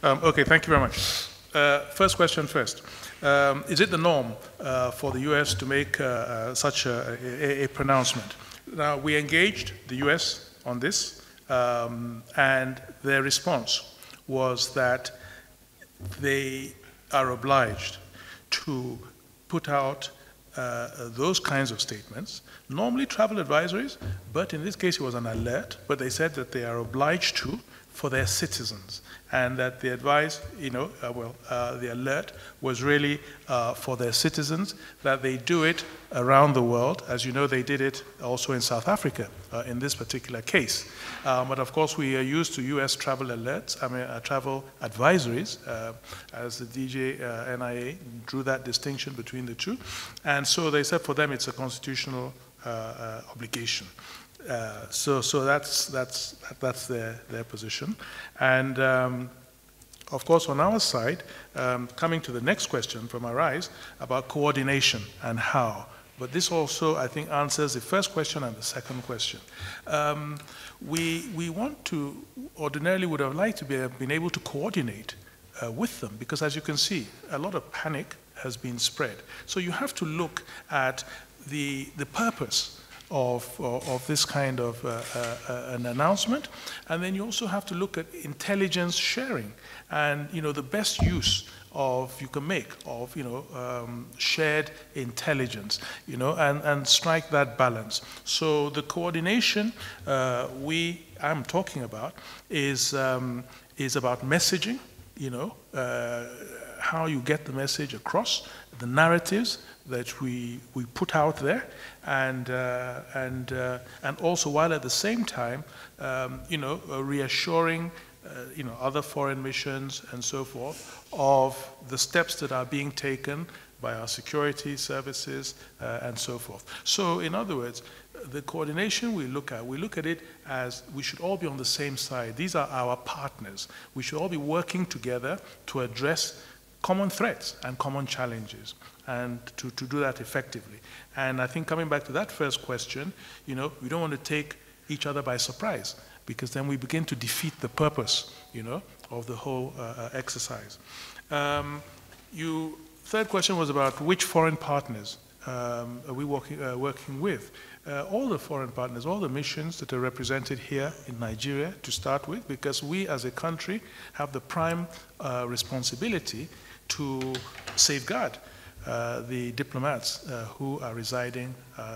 Okay, thank you very much. First question first. Is it the norm for the US to make such a pronouncement? Now, we engaged the US on this, and their response was that they are obliged to put out those kinds of statements, normally travel advisories, but in this case it was an alert, but they said that they are obliged to for their citizens, and that the advice, the alert was really for their citizens, that they do it around the world. As you know, they did it also in South Africa in this particular case. But of course, we are used to US travel alerts, travel advisories, as the DJ NIA drew that distinction between the two. And so they said for them it's a constitutional obligation. So that's their position. And of course, on our side, coming to the next question from Arise about coordination and how. But this also, I think, answers the first question and the second question. We want to, ordinarily would have liked to been able to coordinate with them, because as you can see, a lot of panic has been spread. So you have to look at the purpose of this kind of an announcement, and then you also have to look at intelligence sharing and the best use you can make of shared intelligence, and strike that balance. So the coordination I'm talking about is about messaging, how you get the message across, the narratives that we put out there, and also while at the same time, reassuring, other foreign missions and so forth of the steps that are being taken by our security services and so forth. So in other words, the coordination we look at it as we should all be on the same side. These are our partners. We should all be working together to address common threats and common challenges, and to do that effectively. And I think coming back to that first question, we don't want to take each other by surprise, because then we begin to defeat the purpose, of the whole exercise. Third question was about which foreign partners are we working with. All the foreign partners, all the missions that are represented here in Nigeria to start with, because we as a country have the prime responsibility to safeguard the diplomats who are residing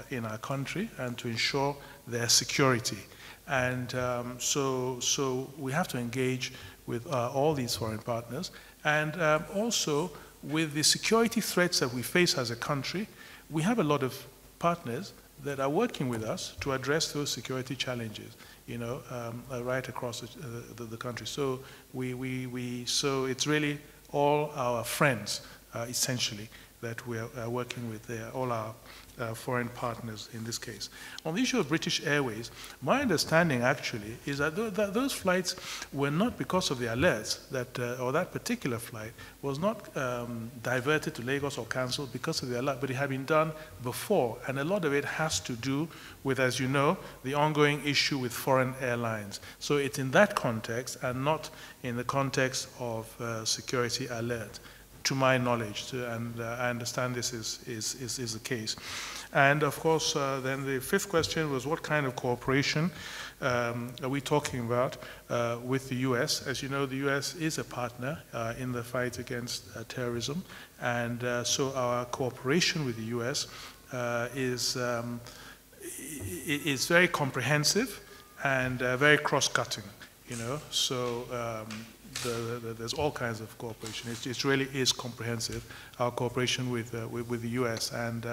in our country and to ensure their security. And so we have to engage with all these foreign partners, and also with the security threats that we face as a country. We have a lot of partners that are working with us to address those security challenges, right across the country. So so it's really all our friends, essentially, that we are working with there, all our foreign partners in this case. On the issue of British Airways, my understanding actually is that those flights were not because of the alerts, or that particular flight was not diverted to Lagos or cancelled because of the alert, but it had been done before, and a lot of it has to do with, as you know, the ongoing issue with foreign airlines. So it's in that context and not in the context of security alert, to my knowledge, and I understand this is the case. And of course, then the fifth question was what kind of cooperation are we talking about with the US? As you know, the US is a partner in the fight against terrorism, and so our cooperation with the US is very comprehensive and very cross-cutting, so there's all kinds of cooperation. It really is comprehensive, our cooperation with the U.S. and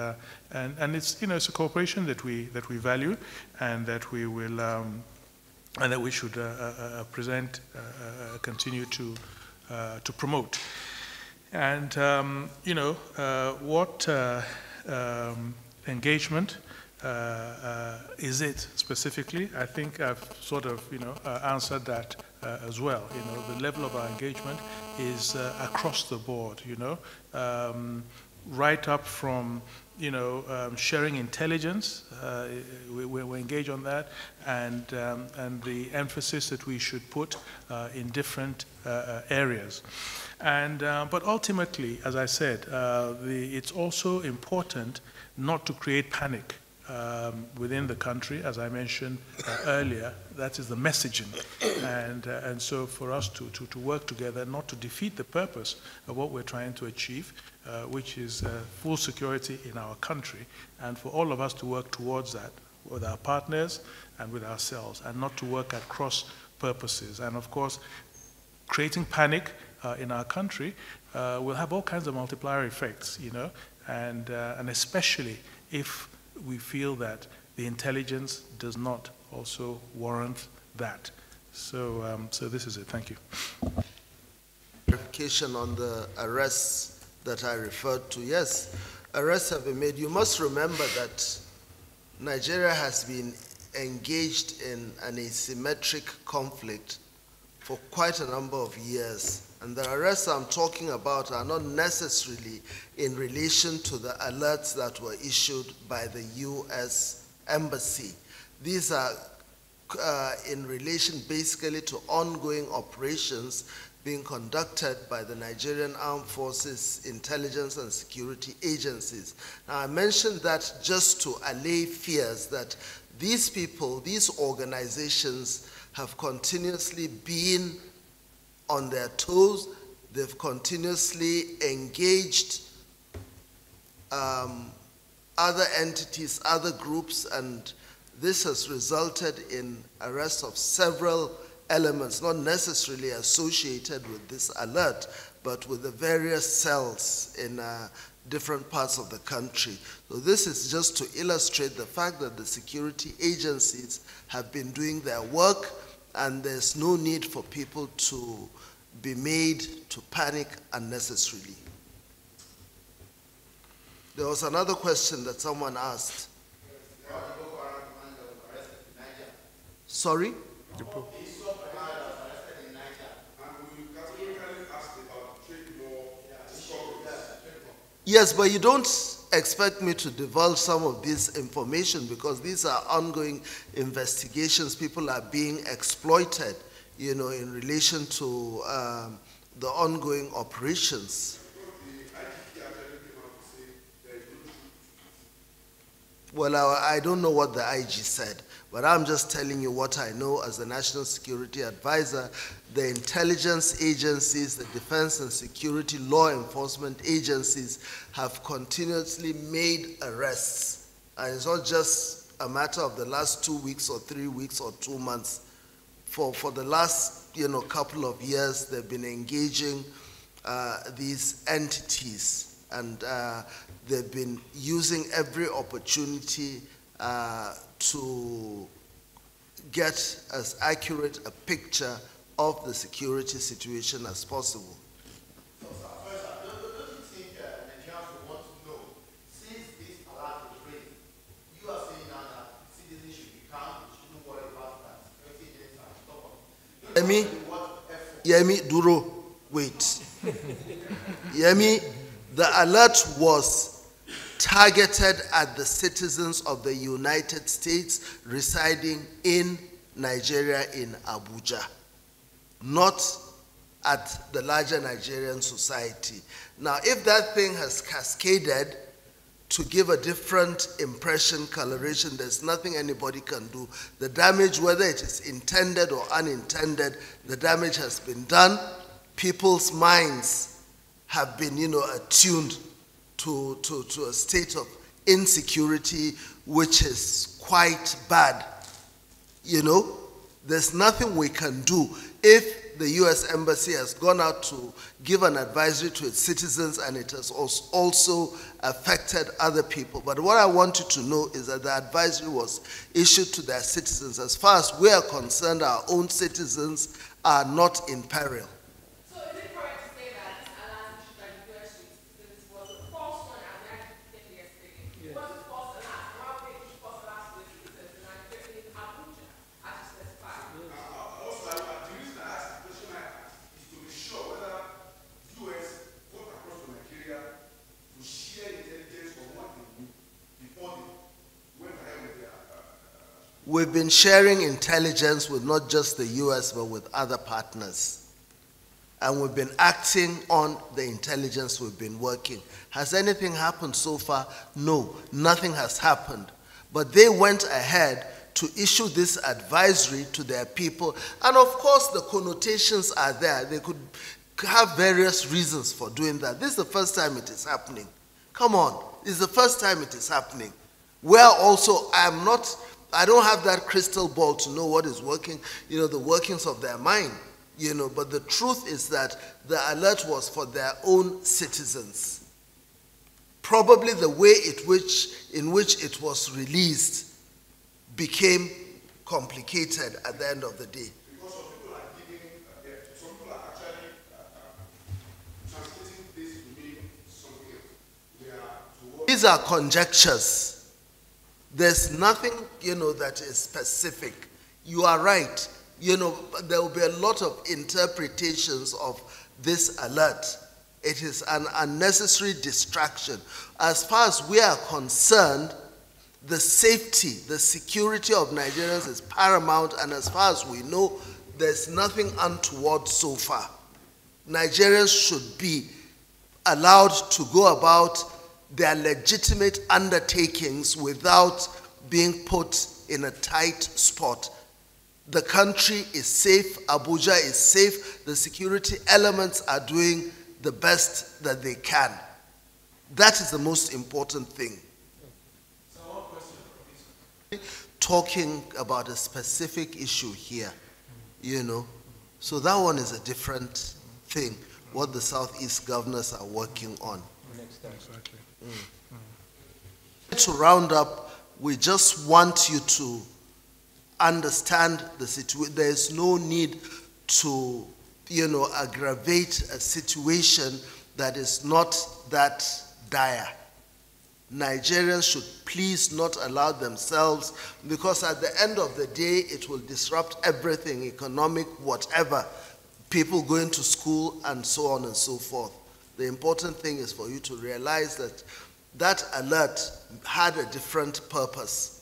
it's it's a cooperation that we value, and that we will and that we should continue to promote. And what engagement is it specifically? I think I've sort of answered that as well. The level of our engagement is across the board. Right up from sharing intelligence. We're engaged on that, and the emphasis that we should put in different areas. But ultimately, as I said, it's also important not to create panic within the country, as I mentioned earlier. That is the messaging, and so for us to work together, not to defeat the purpose of what we're trying to achieve, which is full security in our country, and for all of us to work towards that with our partners and with ourselves, and not to work at cross purposes. And of course, creating panic in our country will have all kinds of multiplier effects, and especially if we feel that the intelligence does not also warrant that. So this is it. Thank you. Clarification on the arrests that I referred to. Yes, arrests have been made. You must remember that Nigeria has been engaged in an asymmetric conflict for quite a number of years. And the arrests I'm talking about are not necessarily in relation to the alerts that were issued by the U.S. Embassy. These are in relation basically to ongoing operations being conducted by the Nigerian Armed Forces, intelligence and security agencies. Now, I mentioned that just to allay fears that these people, these organizations have continuously been on their toes. They've continuously engaged other entities, other groups, and this has resulted in arrest of several elements, not necessarily associated with this alert, but with the various cells in different parts of the country. So this is just to illustrate the fact that the security agencies have been doing their work, and there's no need for people to be made to panic unnecessarily. There was another question that someone asked. Sorry? Yes, but you don't expect me to divulge some of this information because these are ongoing investigations. People are being exploited, in relation to the ongoing operations. Well, I don't know what the IG said, but I'm just telling you what I know as the National Security Advisor. The intelligence agencies, the defense and security law enforcement agencies have continuously made arrests. And it's not just a matter of the last 2 weeks or 3 weeks or 2 months. For the last couple of years, they've been engaging these entities, and they've been using every opportunity to get as accurate a picture of the security situation as possible. So, first, don't you think Nigerians would want to know, since this alert was raised, you are saying now that citizens should be calm, shouldn't worry about that. Yemi, Duro, wait. Yemi, the alert was targeted at the citizens of the United States residing in Nigeria in Abuja, not at the larger Nigerian society. Now, if that thing has cascaded to give a different impression, coloration, there's nothing anybody can do. The damage, whether it is intended or unintended, the damage has been done. People's minds have been, attuned to a state of insecurity, which is quite bad. There's nothing we can do. If the U.S. Embassy has gone out to give an advisory to its citizens and it has also affected other people. But what I want you to know is that the advisory was issued to their citizens. As far as we are concerned, our own citizens are not in peril. So is it correct to say that this alert issued by the U.S. citizens was a false one, as I did yesterday? It wasn't false alert. Why would they issue false alerts to the citizens in Nigeria, in Abuja, as you specified? Also, the reason I asked the question I asked is to be sure whether U.S. got across to Nigeria to share intelligence on what they do we've been sharing intelligence with not just the US, but with other partners. And we've been acting on the intelligence we've been working. Has anything happened so far? No, nothing has happened. But they went ahead to issue this advisory to their people. And of course, the connotations are there. They could have various reasons for doing that. This is the first time it is happening. Come on, this is the first time it is happening. Where also, I don't have that crystal ball to know what is working, the workings of their mind, but the truth is that the alert was for their own citizens. Probably the way in which it was released became complicated at the end of the day. Because some people are some people are actually translating this to mean something else. These are conjectures. There's nothing, that is specific. You are right. There will be a lot of interpretations of this alert. It is an unnecessary distraction. As far as we are concerned, the safety, the security of Nigerians is paramount, and as far as we know, there's nothing untoward so far. Nigerians should be allowed to go about their legitimate undertakings without being put in a tight spot. The country is safe, Abuja is safe, the security elements are doing the best that they can. That is the most important thing. Talking about a specific issue here, so that one is a different thing, what the Southeast governors are working on. Exactly. To round up, we just want you to understand the situation. There is no need to, aggravate a situation that is not that dire. Nigerians should please not allow themselves, because at the end of the day, it will disrupt everything, economic, whatever, people going to school and so on and so forth. The important thing is for you to realize that that alert had a different purpose.